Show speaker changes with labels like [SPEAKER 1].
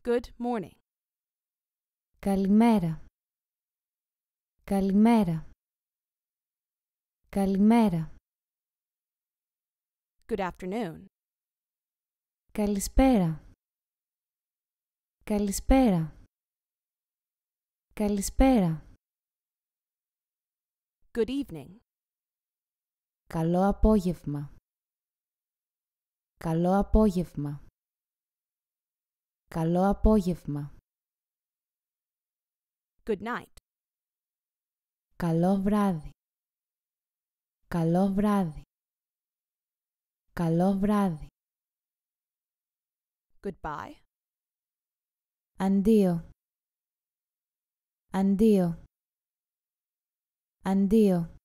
[SPEAKER 1] Good morning.
[SPEAKER 2] Καλημέρα. Καλημέρα. Καλημέρα.
[SPEAKER 1] Good afternoon.
[SPEAKER 2] Καλησπέρα. Καλησπέρα. Καλησπέρα.
[SPEAKER 1] Good evening.
[SPEAKER 2] Καλό απόγευμα. Καλό απόγευμα. Καλό απόγευμα.
[SPEAKER 1] Good night.
[SPEAKER 2] Καλό βράδυ. Καλό βράδυ. Καλό βράδυ.
[SPEAKER 1] Goodbye.
[SPEAKER 2] Αντίο. Αντίο. Αντίο.